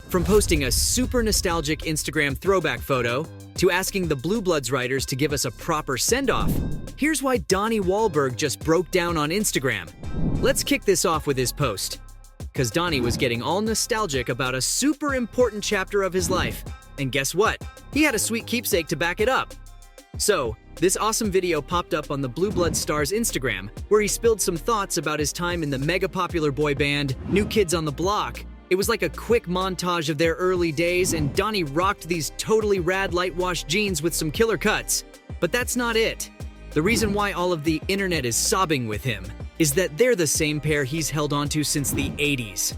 From posting a super nostalgic Instagram throwback photo to asking the Blue Bloods writers to give us a proper send-off, here's why Donnie Wahlberg just broke down on Instagram. Let's kick this off with his post. Because Donnie was getting all nostalgic about a super important chapter of his life. And guess what? He had a sweet keepsake to back it up. So, this awesome video popped up on the Blue Bloods star's Instagram, where he spilled some thoughts about his time in the mega-popular boy band New Kids on the Block. It was like a quick montage of their early days, and Donnie rocked these totally rad light-wash jeans with some killer cuts. But that's not it. The reason why all of the internet is sobbing with him is that they're the same pair he's held onto since the 80s.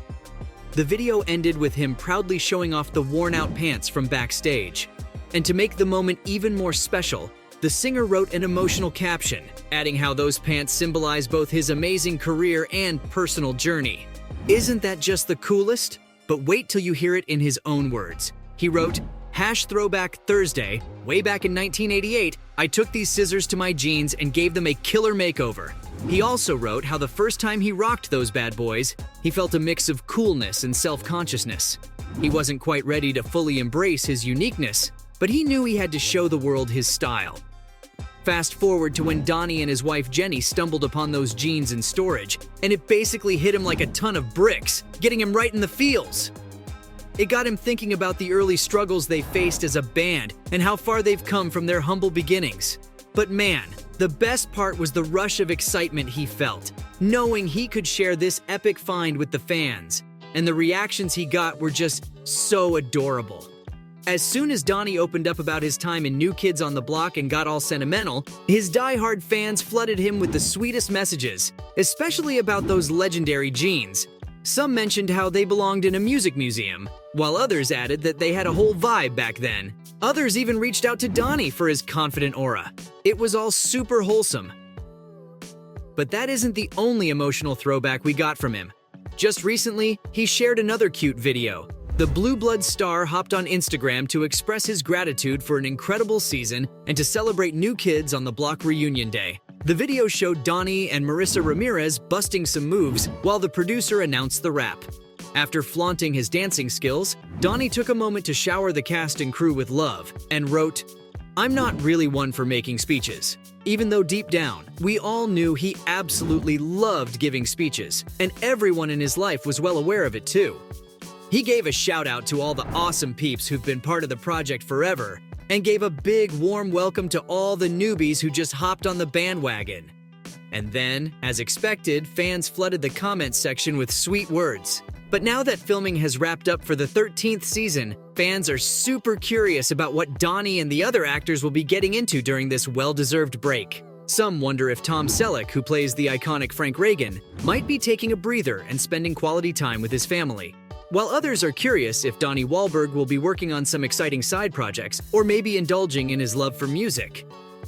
The video ended with him proudly showing off the worn-out pants from backstage. And to make the moment even more special, the singer wrote an emotional caption, adding how those pants symbolize both his amazing career and personal journey. Isn't that just the coolest? But wait till you hear it in his own words. He wrote, #Throwback Thursday, way back in 1988, I took these scissors to my jeans and gave them a killer makeover. He also wrote how the first time he rocked those bad boys, he felt a mix of coolness and self-consciousness. He wasn't quite ready to fully embrace his uniqueness, but he knew he had to show the world his style. Fast forward to when Donnie and his wife Jenny stumbled upon those jeans in storage, and it basically hit him like a ton of bricks, getting him right in the feels. It got him thinking about the early struggles they faced as a band and how far they've come from their humble beginnings. But man, the best part was the rush of excitement he felt, knowing he could share this epic find with the fans, and the reactions he got were just so adorable. As soon as Donnie opened up about his time in New Kids on the Block and got all sentimental, his die-hard fans flooded him with the sweetest messages, especially about those legendary jeans. Some mentioned how they belonged in a music museum, while others added that they had a whole vibe back then. Others even reached out to Donnie for his confident aura. It was all super wholesome. But that isn't the only emotional throwback we got from him. Just recently, he shared another cute video. The Blue Bloods star hopped on Instagram to express his gratitude for an incredible season and to celebrate New Kids on the Block reunion day. The video showed Donnie and Marissa Ramirez busting some moves while the producer announced the wrap. After flaunting his dancing skills, Donnie took a moment to shower the cast and crew with love and wrote, "I'm not really one for making speeches," even though deep down, we all knew he absolutely loved giving speeches, and everyone in his life was well aware of it too. He gave a shout out to all the awesome peeps who've been part of the project forever, and gave a big warm welcome to all the newbies who just hopped on the bandwagon. And then, as expected, fans flooded the comments section with sweet words. But now that filming has wrapped up for the 13th season, fans are super curious about what Donnie and the other actors will be getting into during this well-deserved break. Some wonder if Tom Selleck, who plays the iconic Frank Reagan, might be taking a breather and spending quality time with his family. While others are curious if Donnie Wahlberg will be working on some exciting side projects or maybe indulging in his love for music.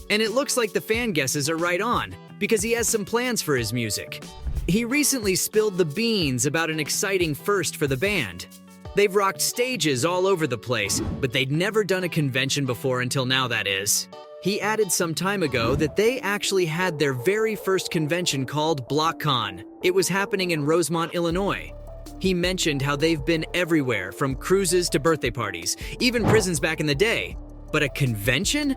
And it looks like the fan guesses are right on, because he has some plans for his music. He recently spilled the beans about an exciting first for the band. They've rocked stages all over the place, but they'd never done a convention before until now, that is. He added some time ago that they actually had their very first convention called BlockCon. It was happening in Rosemont, Illinois. He mentioned how they've been everywhere, from cruises to birthday parties, even prisons back in the day. But a convention?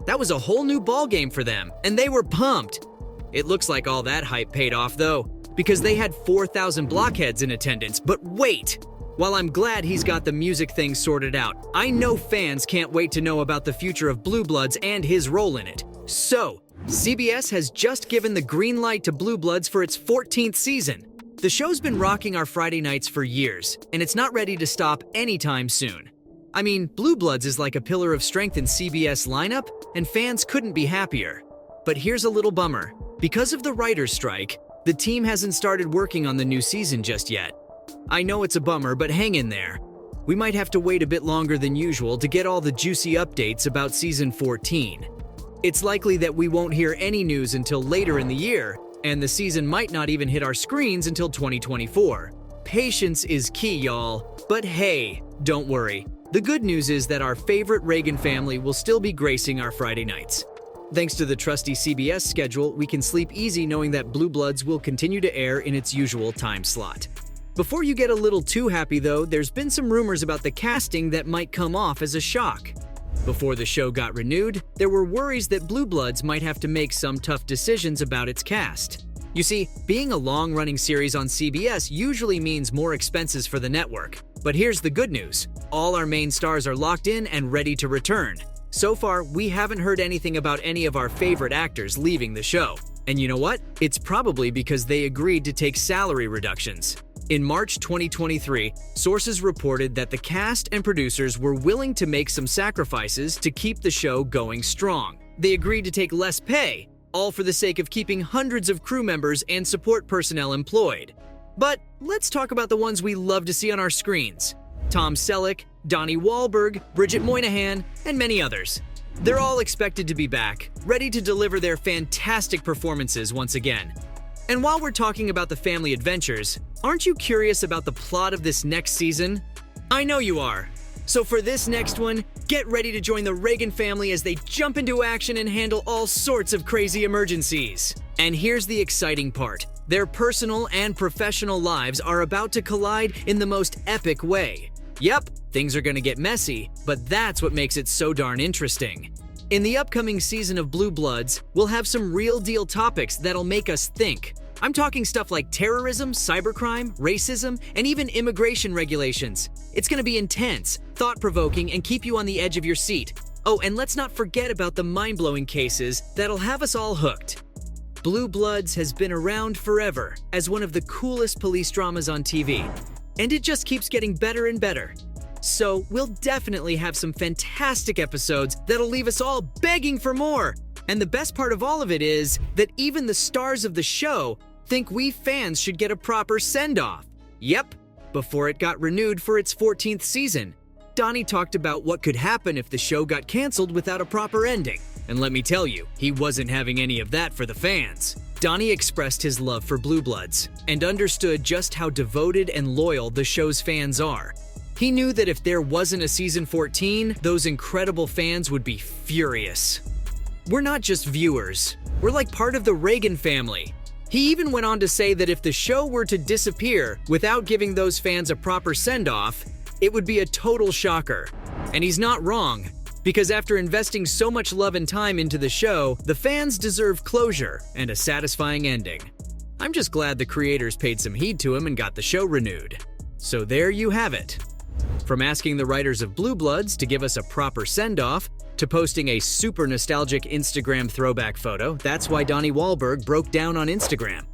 That was a whole new ballgame for them, and they were pumped. It looks like all that hype paid off though, because they had 4,000 blockheads in attendance. But wait! While I'm glad he's got the music thing sorted out, I know fans can't wait to know about the future of Blue Bloods and his role in it. So, CBS has just given the green light to Blue Bloods for its 14th season. The show's been rocking our Friday nights for years, and it's not ready to stop anytime soon. I mean, Blue Bloods is like a pillar of strength in CBS lineup, and fans couldn't be happier. But here's a little bummer. Because of the writer's strike, the team hasn't started working on the new season just yet. I know it's a bummer, but hang in there. We might have to wait a bit longer than usual to get all the juicy updates about season 14. It's likely that we won't hear any news until later in the year, and the season might not even hit our screens until 2024. Patience is key, y'all. But hey, don't worry. The good news is that our favorite Reagan family will still be gracing our Friday nights. Thanks to the trusty CBS schedule, we can sleep easy knowing that Blue Bloods will continue to air in its usual time slot. Before you get a little too happy though, there's been some rumors about the casting that might come off as a shock. Before the show got renewed, there were worries that Blue Bloods might have to make some tough decisions about its cast. You see, being a long-running series on CBS usually means more expenses for the network. But here's the good news. All our main stars are locked in and ready to return. So far, we haven't heard anything about any of our favorite actors leaving the show. And you know what? It's probably because they agreed to take salary reductions. In March 2023, sources reported that the cast and producers were willing to make some sacrifices to keep the show going strong. They agreed to take less pay, all for the sake of keeping hundreds of crew members and support personnel employed. But let's talk about the ones we love to see on our screens. Tom Selleck, Donnie Wahlberg, Bridget Moynihan, and many others. They're all expected to be back, ready to deliver their fantastic performances once again. And while we're talking about the family adventures, aren't you curious about the plot of this next season? I know you are. So for this next one, get ready to join the Reagan family as they jump into action and handle all sorts of crazy emergencies. And here's the exciting part. Their personal and professional lives are about to collide in the most epic way. Yep, things are gonna get messy, but that's what makes it so darn interesting. In the upcoming season of Blue Bloods, we'll have some real-deal topics that'll make us think. I'm talking stuff like terrorism, cybercrime, racism, and even immigration regulations. It's gonna be intense, thought-provoking, and keep you on the edge of your seat. Oh, and let's not forget about the mind-blowing cases that'll have us all hooked. Blue Bloods has been around forever as one of the coolest police dramas on TV, and it just keeps getting better and better. So we'll definitely have some fantastic episodes that'll leave us all begging for more. And the best part of all of it is that even the stars of the show think we fans should get a proper send-off. Yep, before it got renewed for its 14th season, Donnie talked about what could happen if the show got canceled without a proper ending. And let me tell you, he wasn't having any of that for the fans. Donnie expressed his love for Blue Bloods and understood just how devoted and loyal the show's fans are. He knew that if there wasn't a season 14, those incredible fans would be furious. We're not just viewers, we're like part of the Reagan family. He even went on to say that if the show were to disappear without giving those fans a proper send-off, it would be a total shocker. And he's not wrong, because after investing so much love and time into the show, the fans deserve closure and a satisfying ending. I'm just glad the creators paid some heed to him and got the show renewed. So there you have it. From asking the writers of Blue Bloods to give us a proper send-off, to posting a super nostalgic Instagram throwback photo, that's why Donnie Wahlberg broke down on Instagram.